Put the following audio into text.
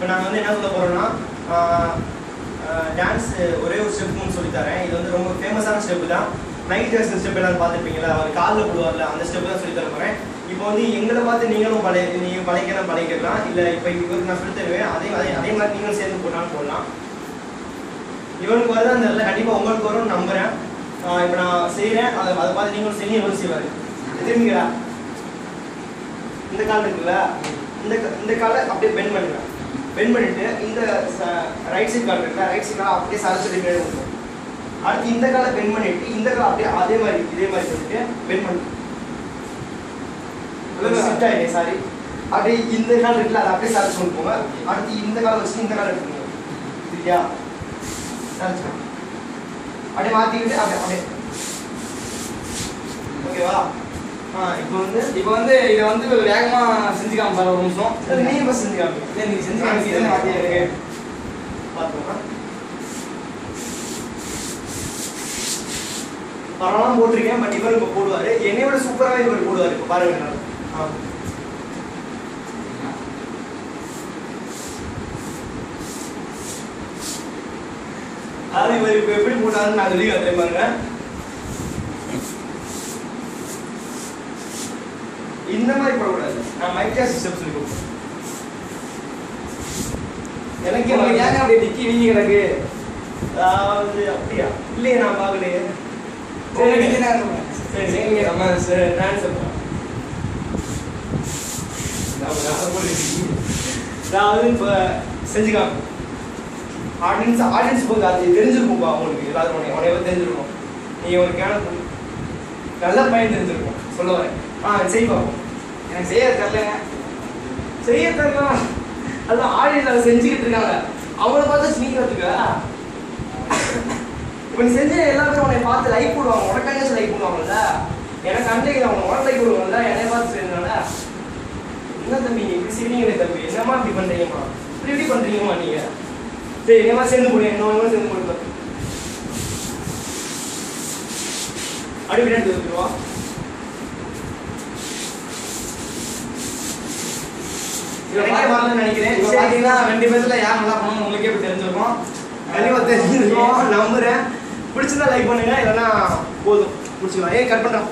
இப்போ நாங்கள் வந்து என்ன சொல்ல போகிறோம்னா டான்ஸ் ஒரே ஒரு ஸ்டெப் சொல்லி தரேன். இது வந்து ரொம்ப ஃபேமஸான ஸ்டெப்பு தான். மைக்கேல் ஜாக்சன் ஸ்டெப் எல்லாம் பார்த்துருப்பீங்களா, அவர் காலில் போடுவார்ல, அந்த ஸ்டெப் தான் சொல்லி தர போகிறேன். இப்போ வந்து எங்களை பார்த்து நீங்களும் நீங்கள் பழைக்கலாம். இல்லை இப்போ இவருக்கு நான் சொல்லி தருவேன், அதே மாதிரி நீங்களும் சேர்ந்து போட்டாலும் போடலாம். இவனுக்கு வருது அந்த இல்லை, கண்டிப்பாக உங்களுக்கு வரும்னு நம்புகிறேன். இப்போ நான் செய்கிறேன், அதை பார்த்து நீங்களும் செய்ய இவரும் செய்வார். திரும்பிங்களா, இந்த கால் இருக்குல்ல, இந்த காலை அப்படியே பெண்ட் பண்ணுவேன். பெண்ட் பண்ணிட்டு இந்த ரைட் சைட் கால் இருக்குல்ல, ரைட் சைட் காலை அப்படியே சாதிச்சுட்டு மேலே இருக்கும். அடுத்து இந்த காலை பெண்ட் பண்ணிட்டு இந்த காலை அப்படியே இதே மாதிரி பண்ணிட்டு பெண்ட் பண்ணி ஷிஃப்ட் ஆகிட்டேன். சாரி, அப்படியே இந்த கால் இருக்குல்ல, அதை அப்படியே சாதிச்சு கொண்டு போங்க. அடுத்து இந்த காலை வச்சுட்டு இந்த காலை எடுத்துக்கோங்க. சரியா, சாதிச்சுக்கோங்க. அப்படியே மாற்றிக்கிட்டு அப்படியே ஓகேவா? இப்போ வந்து இதை வந்து வேகமாக செஞ்சுக்காம சார், ஒரு நிமிஷம். நீ இப்போ செஞ்சுக்காம இல்லை, நீங்கள் செஞ்சுக்காம பார்த்துக்கோங்க. பரவாயில்ல போட்டிருக்கேன், பட் இவர் இப்போ போடுவார். என்னை விட சூப்பராகவே இவர் போடுவார். இப்போ பாருங்க. அதாவது இவர் இப்போ எப்படி போட்டாருன்னு நான் சொல்லி காட்டுறேன் பாருங்க. இந்த மாதிரி போடக்கூடாது. நான் மைக்கேல் ஸ்டெப் சொல்லி கொடுப்பேன். எனக்கு ஏங்க அப்படியே டிக்கி வீங்கி கிடக்கு? அதாவது அப்படியா? இல்லையே, நான் பார்க்கலையே. சரி, சரி, நம்ம டான்ஸ் அதாவது இப்போ செஞ்சுக்காங்க. ஆடியன்ஸ் போங்க, அது தெரிஞ்சிருக்கும்பா உங்களுக்கு. எல்லாரும் உனையவே தெரிஞ்சிருக்கும். நீங்கள் ஒரு நல்ல பையன் தெரிஞ்சிருக்கும். சொல்ல வரேன். செய்வோம். எனக்கு செய்ய தெரியல. அதான் ஆடியன்ஸ் அதை செஞ்சுக்கிட்டு இருக்காங்க. அவங்கள பார்த்து நீங்க கற்றுக்க. இப்போ நீ செஞ்ச எல்லாருமே உன்னை பார்த்து லைக் போடுவாங்க. உனக்காக லைக் போடுவாங்கல்ல, எனக்கு அன்றைக்கு அவங்க உனக்கு லைக் போடுவாங்கல்ல, என்னை பார்த்து செஞ்சனால. என்ன தம்பி இப்படி செய்வீங்களே தம்பி, என்னம்மா இப்படி பண்ணுறீங்கம்மா, இப்படி பண்ணுறீங்கம்மா நீங்கள்? சரி, என்னமா சேர்ந்து போடுங்க, என்ன சேர்ந்து போடுங்க. அப்படி பின்னாடி வந்துடுவா. நினைக்கிறேன் 2 பேர்ல யார் நல்லா பண்ணணும் உங்களுக்கே இப்ப தெரிஞ்சிருக்கும். கண்டிப்பா தெரிஞ்சிருக்கும் நம்புறேன். பிடிச்சதா லைக் பண்ணுங்க, இல்லைன்னா போதும் பிடிச்சிக்கலாம். கட் பண்றேன்.